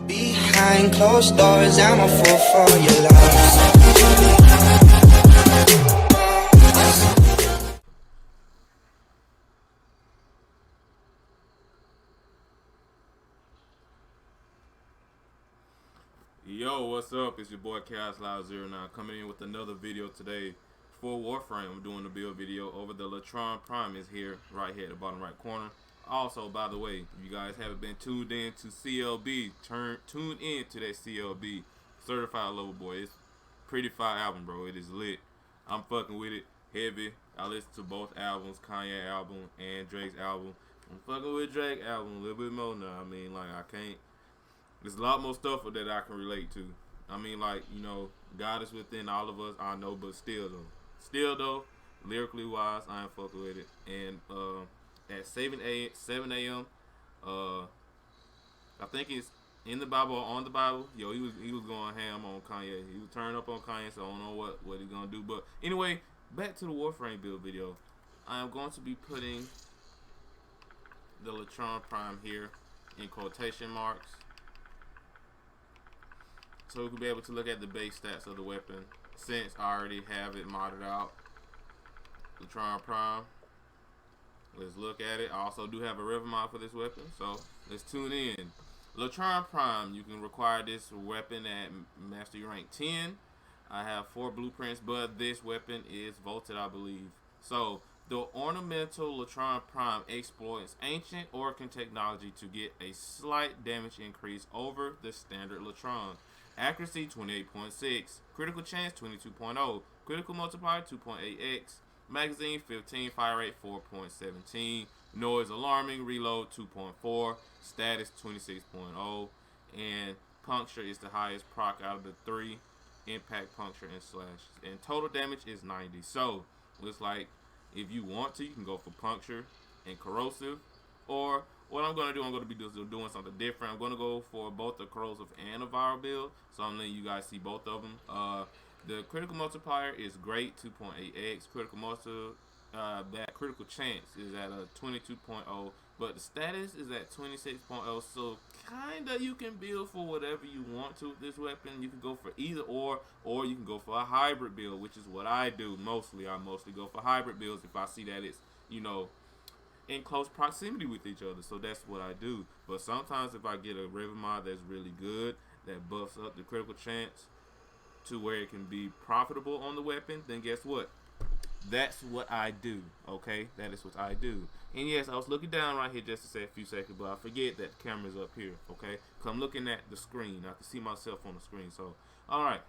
Behind closed doors, I'm a fool for your love. Yo, what's up? It's your boy Chaos Loud 09 coming in with another video today for Warframe. I'm doing a build video over the Latron Prime is here, right here at the bottom right corner. Also, by the way, if you guys haven't been tuned in to CLB, tune in to that CLB Certified Lover Boy. It's pretty fire album, bro. It is lit. I'm fucking with it heavy. I listen to both albums, Kanye album and Drake's album. I'm fucking with Drake album a little bit more now. I mean, like, I can't. There's a lot more stuff that I can relate to. I mean, like, you know, God is within all of us, I know, but still though, lyrically wise, I ain't fucking with it. And at 7 a.m., I think it's in the Bible or on the Bible. Yo, he was going ham on Kanye. He was turning up on Kanye, so I don't know what he's gonna do. But anyway, back to the Warframe build video. I am going to be putting the Latron Prime here in quotation marks, so we can be able to look at the base stats of the weapon, since I already have it modded out. Latron Prime. Let's look at it. I also do have a river mod for this weapon, so let's tune in. Latron Prime, you can require this weapon at Mastery Rank 10. I have 4 blueprints, but this weapon is vaulted, I believe. So, the ornamental Latron Prime exploits ancient Orcan technology to get a slight damage increase over the standard Latron. Accuracy 28.6, critical chance 22.0, critical multiplier 2.8x, magazine 15, fire rate 4.17, noise alarming, reload 2.4, status 26.0, and puncture is the highest proc out of the 3, impact, puncture, and slash. And total damage is 90. So looks like if you want to, you can go for puncture and corrosive, or what I'm going to do, I'm going to be doing something different. I'm going to go for both the corrosive and a viral build, so I'm letting you guys see both of them. The critical multiplier is great, 2.8x. Critical that critical chance is at a 22.0, but the status is at 26.0. So kinda you can build for whatever you want to with this weapon. You can go for either or you can go for a hybrid build, which is what I do mostly. I mostly go for hybrid builds if I see that it's, you know, in close proximity with each other, so that's what I do. But sometimes if I get a river mod that's really good, that buffs up the critical chance to where it can be profitable on the weapon, then guess what? That's what I do, okay? That is what I do. And yes, I was looking down right here just a few seconds, but I forget that the camera's up here, okay? Because I'm looking at the screen. I can see myself on the screen, so, alright.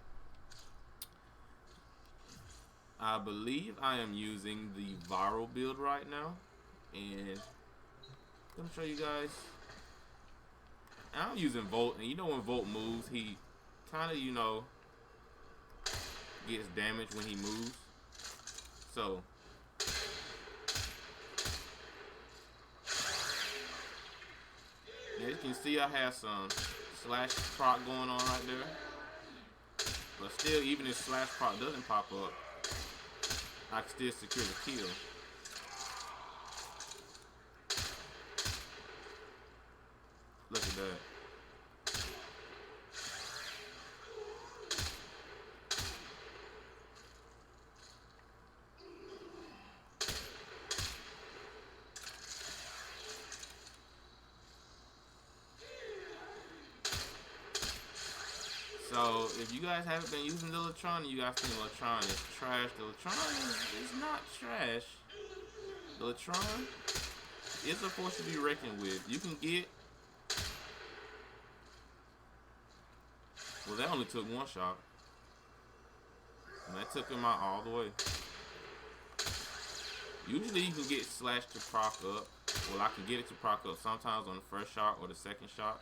I believe I am using the viral build right now. And I'm gonna show you guys. I'm using Volt, and you know when Volt moves, he kind of, you know, gets damaged when he moves. So yeah, you can see I have some slash proc going on right there, but still, even if slash proc doesn't pop up, I can still secure the kill. Look at that. So, if you guys haven't been using the Latron, you guys think Latron is trash. The Latron is not trash. The Latron is a force to be reckoned with. You can get... Well, that only took one shot. And that took him out all the way. Usually you can get slash to proc up. Well, I can get it to proc up sometimes on the first shot or the second shot.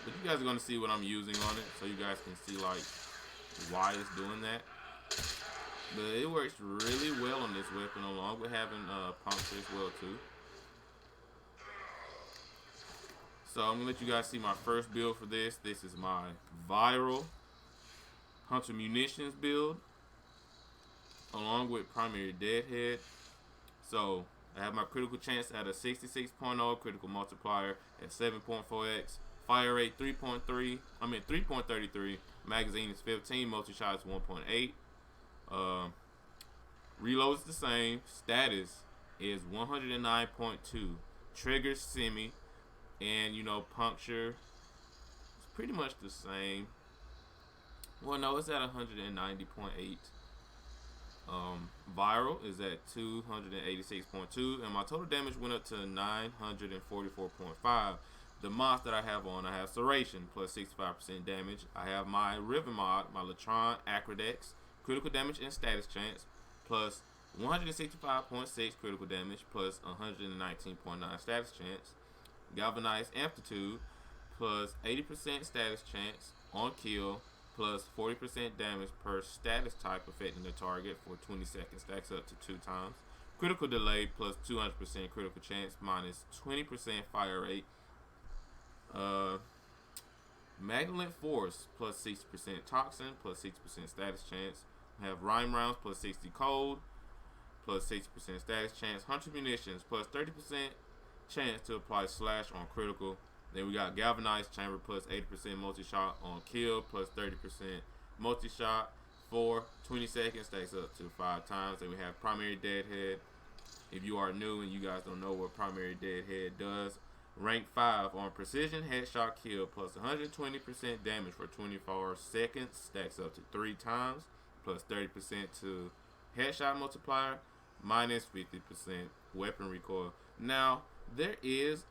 But you guys are going to see what I'm using on it, so you guys can see, like, why it's doing that. But it works really well on this weapon, along with having puncture as well too. So I'm gonna let you guys see my first build for this. This is my viral Hunter Munitions build, along with Primary Deadhead. So I have my critical chance at a 66.0, critical multiplier at 7.4x, fire rate 3.33, magazine is 15, multi-shot is 1.8. Reload is the same, status is 109.2, triggers semi, and puncture is pretty much the same. Well, no, it's at 190.8. Viral is at 286.2, and my total damage went up to 944.5. The mods that I have on, I have Serration plus 65% damage. I have my Riven mod, my Latron Acrodex, critical damage and status chance, plus 165.6 critical damage, plus 119.9 status chance. Galvanized Amplitude, plus 80% status chance on kill, plus 40% damage per status type affecting the target for 20 seconds, stacks up to 2 times. Critical delay plus 200% critical chance minus 20% fire rate. Magnet Force plus 60% toxin plus 60% status chance. We have Rhyme Rounds plus 60 cold plus 60% status chance. Hunter Munitions plus 30% chance to apply slash on critical. Then we got Galvanized Chamber plus 80% multi-shot on kill plus 30% multi-shot for 20 seconds, stacks up to 5 times. Then we have Primary Deadhead. If you are new and you guys don't know what Primary Deadhead does, rank 5 on precision headshot kill plus 120% damage for 24 seconds, stacks up to 3 times, plus 30% to headshot multiplier, minus 50% weapon recoil. Now, there is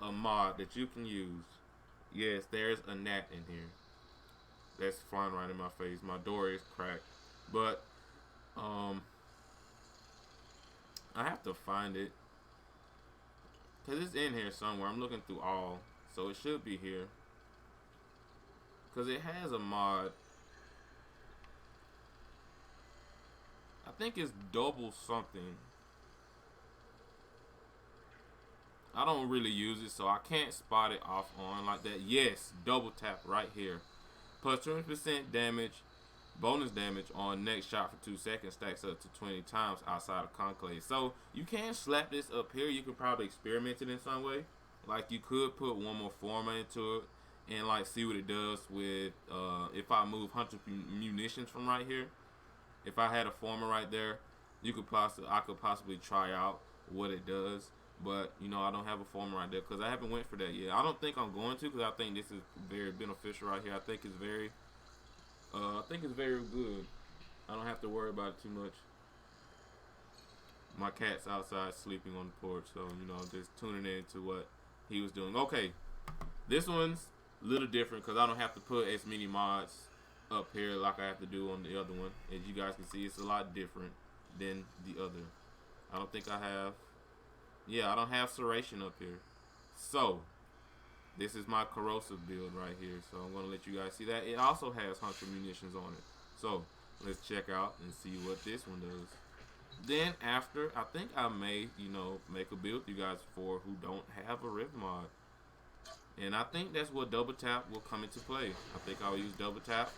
a mod that you can use. Yes, there's a gnat in here. That's flying right in my face. My door is cracked. But, I have to find it. Because it's in here somewhere. I'm looking through all. So it should be here. Because it has a mod. I think it's double something. I don't really use it, so I can't spot it off on like that. Yes, double tap right here. Plus 20% damage, bonus damage on next shot for 2 seconds, stacks up to 20 times outside of Conclave. So you can slap this up here. You could probably experiment it in some way. Like you could put one more Forma into it and like see what it does with if I move Hunter Munitions from right here. If I had a Forma right there, I could possibly try out what it does. But I don't have a Forma right there because I haven't went for that yet. I don't think I'm going to, because I think this is very beneficial right here. I think it's very good. I don't have to worry about it too much. My cat's outside sleeping on the porch, so I'm just tuning in to what he was doing. Okay, this one's a little different because I don't have to put as many mods up here like I have to do on the other one. As you guys can see, it's a lot different than the other. I don't think I have. Yeah, I don't have Serration up here. So, this is my Corrosive build right here. So, I'm going to let you guys see that. It also has Hunter Munitions on it. So, let's check out and see what this one does. Then, after, I think I may, make a build you guys for who don't have a Rift mod. And I think that's what double tap will come into play. I think I'll use double tap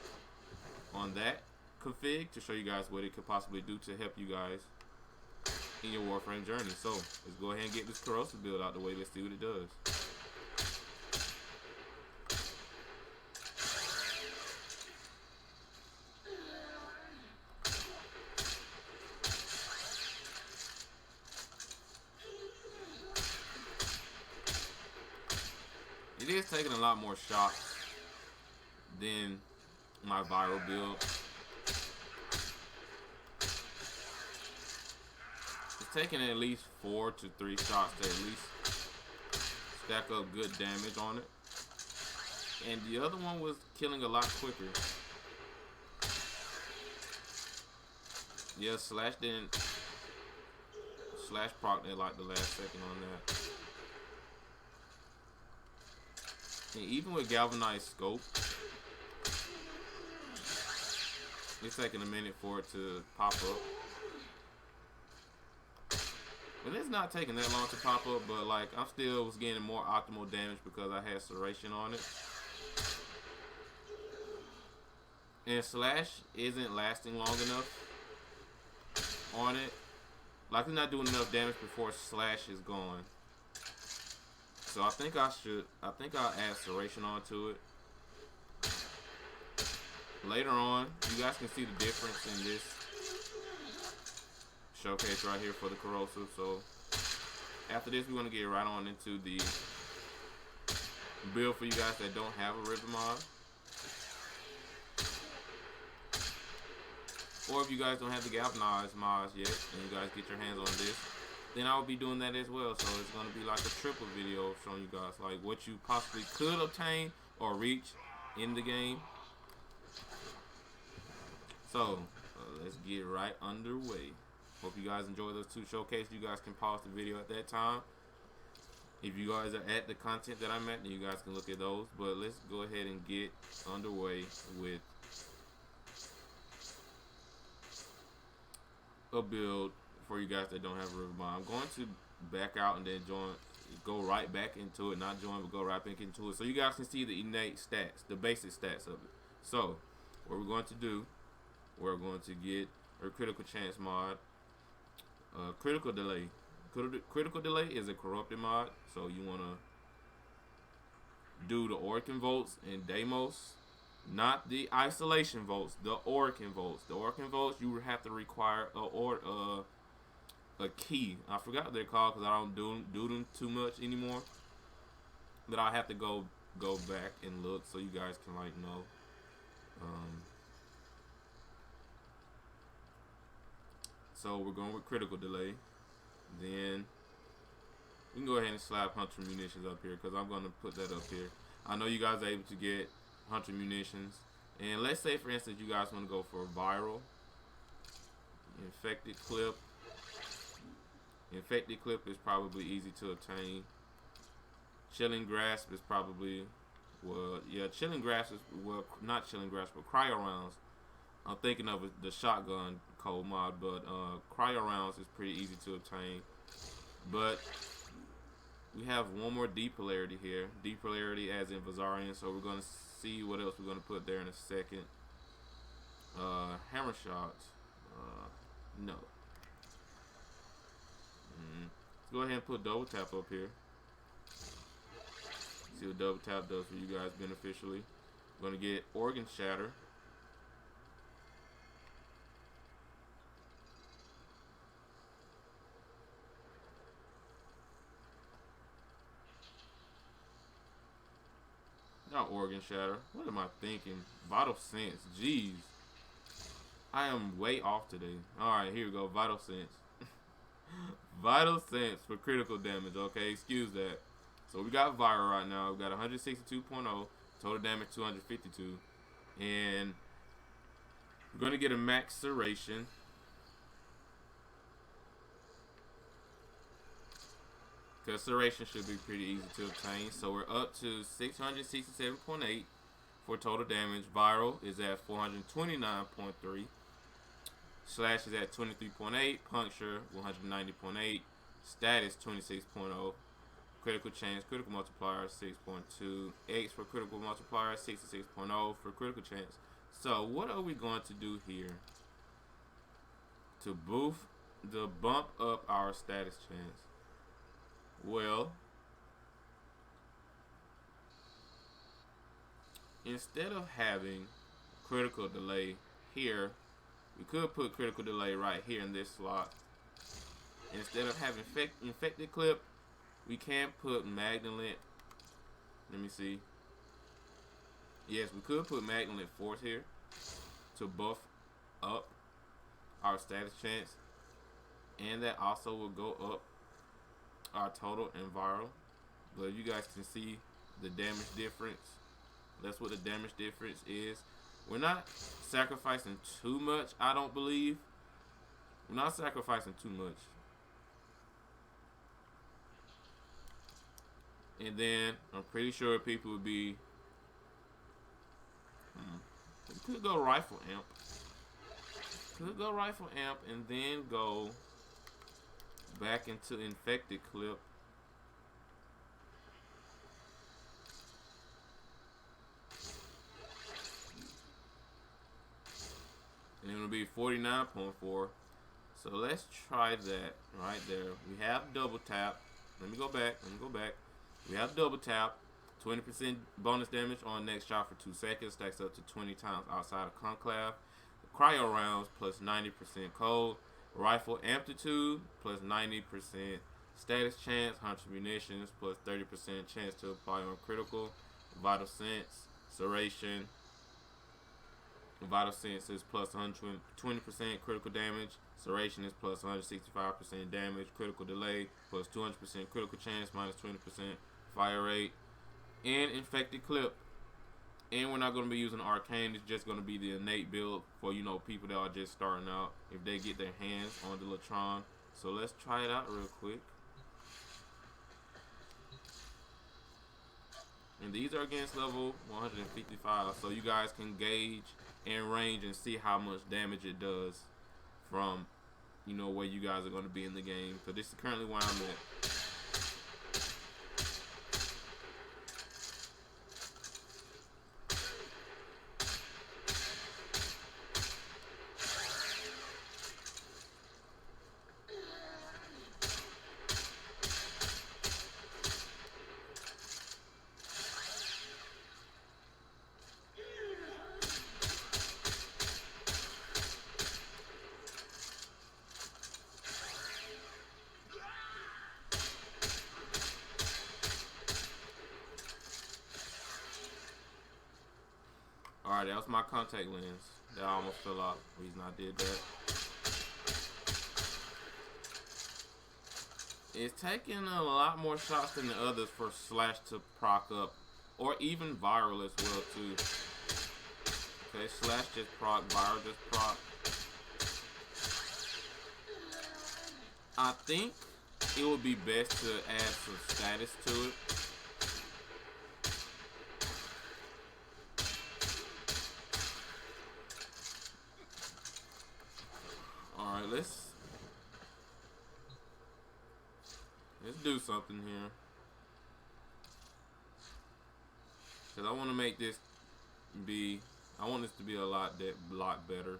on that config to show you guys what it could possibly do to help you guys in your Warframe journey. So let's go ahead and get this Corrosive build out the way. Let's see what it does. It is taking a lot more shots than my viral build. Taking at least 4 to 3 shots to at least stack up good damage on it. And the other one was killing a lot quicker. Yeah, Slash proc at like the last second on that. And even with Galvanized Scope, it's taking a minute for it to pop up. And it's not taking that long to pop up, but like I still was getting more optimal damage because I had Serration on it. And Slash isn't lasting long enough on it Likely not doing enough damage before slash is gone. So I think I'll add serration onto it. Later on, you guys can see the difference in this showcase right here for the corrosive. So after this, we're going to get right on into the build for you guys that don't have a river mod. Or if you guys don't have the galvanized mods yet, and you guys get your hands on this, then I'll be doing that as well. So it's going to be like a triple video showing you guys like what you possibly could obtain or reach in the game. So let's get right underway. Hope you guys enjoy those two showcases. You guys can pause the video at that time. If you guys are at the content that I'm at, then you guys can look at those. But let's go ahead and get underway with a build for you guys that don't have a river mod. I'm going to back out and then go right back into it. Not join, but go right back into it. So you guys can see the innate stats, the basic stats of it. So what we're going to do, we're going to get a critical chance mod, critical delay. Critical delay is a corrupted mod, so you want to do the Orkin volts and Deimos, not the isolation volts, the Orkin volts. The Orkin volts, you would have to require a key. I forgot what they're called because I don't do them too much anymore. But I'll have to go back and look so you guys can like know. So we're going with critical delay. Then we can go ahead and slap hunter munitions up here because I'm going to put that up here. I know you guys are able to get hunter munitions. And let's say, for instance, you guys want to go for a viral. Infected clip. Infected clip is probably easy to obtain. Chilling grasp is probably, well, yeah, chilling grasp is, well, not chilling grasp, but cryo rounds. I'm thinking of the shotgun cold mod, but cryo rounds is pretty easy to obtain. But we have one more D polarity here. D polarity as in Vazarian, so we're going to see what else we're going to put there in a second. Hammer shots. No. Let's go ahead and put double tap up here. See what double tap does for you guys beneficially. We're going to get organ shatter. Not organ shatter. What am I thinking? Vital sense. Jeez. I am way off today. Alright, here we go. Vital sense. Vital sense for critical damage. Okay, excuse that. So we got viral right now. We got 162.0. Total damage 252. And we're going to get a max serration. Because serration should be pretty easy to obtain. So we're up to 667.8 for total damage. Viral is at 429.3. Slash is at 23.8. Puncture 190.8. Status 26.0. Critical chance, critical multiplier 6.2. X for critical multiplier 66.0 for critical chance. So what are we going to do here to bump up our status chance? Well, instead of having critical delay here, we could put critical delay right here in this slot. Instead of having infected clip, we can put Magnalit. Let me see. Yes, we could put Magnalit Force here to buff up our status chance. And that also will go up our total and viral. But you guys can see the damage difference. That's what the damage difference is. We're not sacrificing too much, I don't believe. We're not sacrificing too much. And then I'm pretty sure people would be we could go rifle amp. Could go rifle amp and then go back into infected clip. And it'll be 49.4. So let's try that right there. We have double tap. Let me go back. We have double tap. 20% bonus damage on next shot for 2 seconds. Stacks up to 20 times outside of conclave. Cryo rounds plus 90% cold. Rifle amplitude plus 90% status chance. 100 munitions plus 30% chance to apply on critical. Vital sense. Serration. Vital sense is plus 120% critical damage. Serration is plus 165% damage. Critical delay plus 200% critical chance minus 20% fire rate. And infected clip. And we're not going to be using arcane. It's just going to be the innate build for, you know, people that are just starting out if they get their hands on the Latron. So let's try it out real quick. And these are against level 155, so you guys can gauge and range and see how much damage it does from, you know, where you guys are going to be in the game. So this is currently where I'm at. Alright, that was my contact lens. That almost fell out. Reason I did that. It's taking a lot more shots than the others for Slash to proc up. Or even Viral as well too. Okay, Slash just proc, Viral just proc. I think it would be best to add some status to it. Alright, let's do something here. Cause I want to make this be, I want this to be a lot better.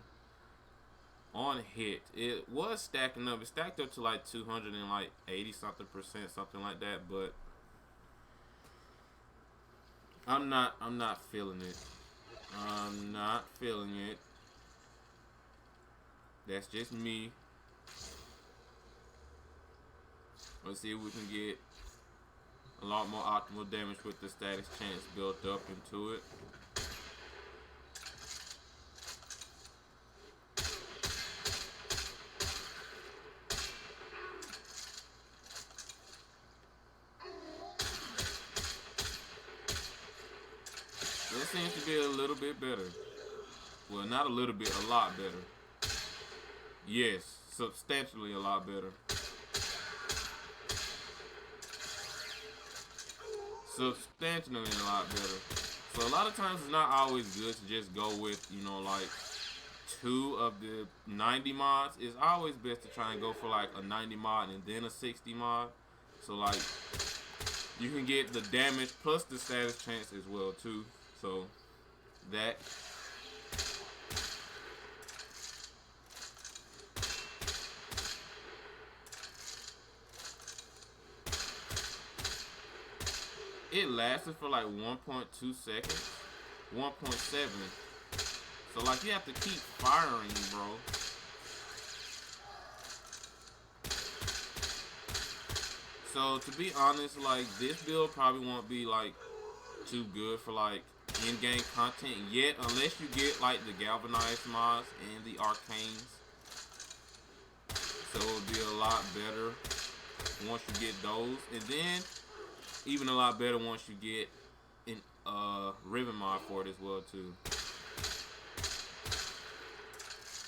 On hit, it was stacking up. It stacked up to like 280 something percent, something like that. But I'm not feeling it. I'm not feeling it. That's just me. Let's see if we can get a lot more optimal damage with the status chance built up into it. This seems to be a little bit better. Well, not a little bit, a lot better. Yes, substantially a lot better. Substantially a lot better. So a lot of times it's not always good to just go with, you know, like 2 of the 90 mods. It's always best to try and go for like a 90 mod and then a 60 mod. So like you can get the damage plus the status chance as well too. So that it lasted for like 1.2 seconds, 1.7. So like you have to keep firing, bro. So to be honest, like this build probably won't be like too good for like in-game content yet, unless you get like the galvanized mods and the arcanes. So it'll be a lot better once you get those, and then even a lot better once you get an ribbon mod for it as well too.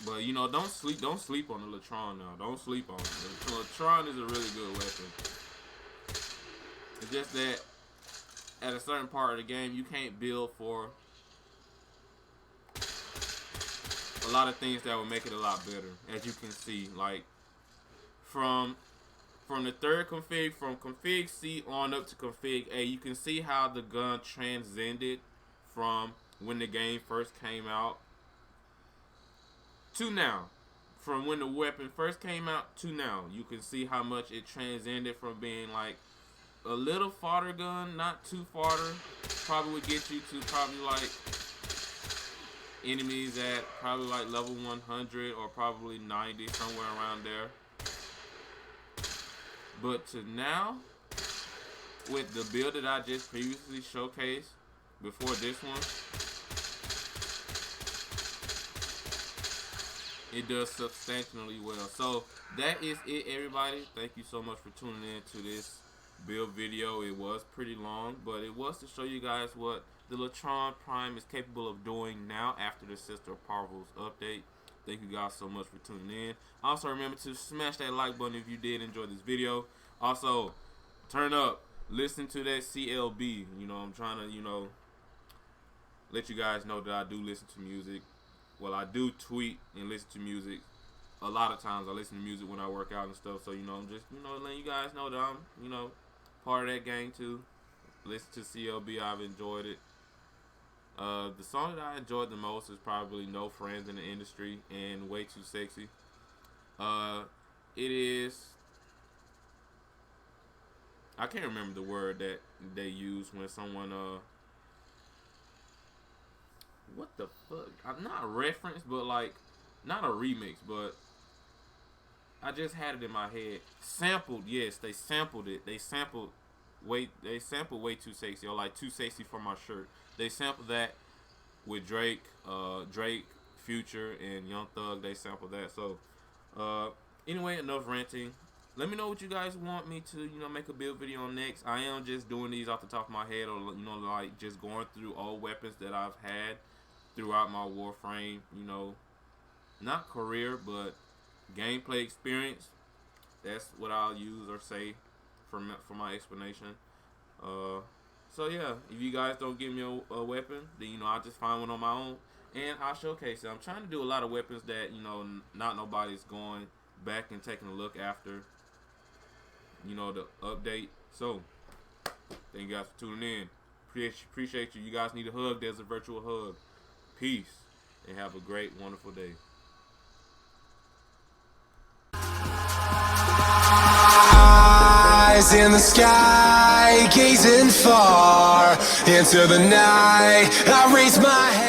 But you know, don't sleep on the Latron now. Don't sleep on it. The Latron is a really good weapon. It's just that at a certain part of the game, you can't build for a lot of things that will make it a lot better. As you can see, like from the third config, from config C on up to config A, you can see how the gun transcended from when the game first came out to now. from when the weapon first came out to now, you can see how much it transcended from being like a little fodder gun, not too fodder. Probably would get you to probably like enemies at probably like level 100 or probably 90, somewhere around there. But to now, with the build that I just previously showcased before this one, it does substantially well. So that is it, everybody. Thank you so much for tuning in to this build video. It was pretty long, but it was to show you guys what the Latron Prime is capable of doing now after the Sister Parvos update. Thank you guys so much for tuning in. Also, remember to smash that like button if you did enjoy this video. Also, turn up, listen to that CLB. You know, I'm trying to, you know, let you guys know that I do listen to music. Well, I do tweet and listen to music. A lot of times I listen to music when I work out and stuff. So, you know, I'm just, you know, letting you guys know that I'm, you know, part of that gang too. Listen to CLB. I've enjoyed it. The song that I enjoyed the most is probably No Friends in the Industry and Way Too Sexy. It is, I can't remember the word that they use when someone, what the fuck? I'm not a reference, but like, not a remix, but I just had it in my head. Sampled, yes, they sampled it. They sampled Way Too Sexy, or like Too Sexy for My Shirt. They sampled that with Drake, Future, and Young Thug. They sampled that. So, anyway, enough ranting. Let me know what you guys want me to, you know, make a build video on next. I am just doing these off the top of my head, or, you know, like just going through all weapons that I've had throughout my Warframe, you know, not career, but gameplay experience. That's what I'll use or say for my explanation. So yeah, if you guys don't give me a weapon, then, you know, I'll just find one on my own and I'll showcase it. I'm trying to do a lot of weapons that, you know, not nobody's going back and taking a look after, you know, the update. So thank you guys for tuning in. Appreciate you. You guys need a hug. There's a virtual hug. Peace and have a great, wonderful day. Eyes in the sky, gazing far into the night. I raise my head.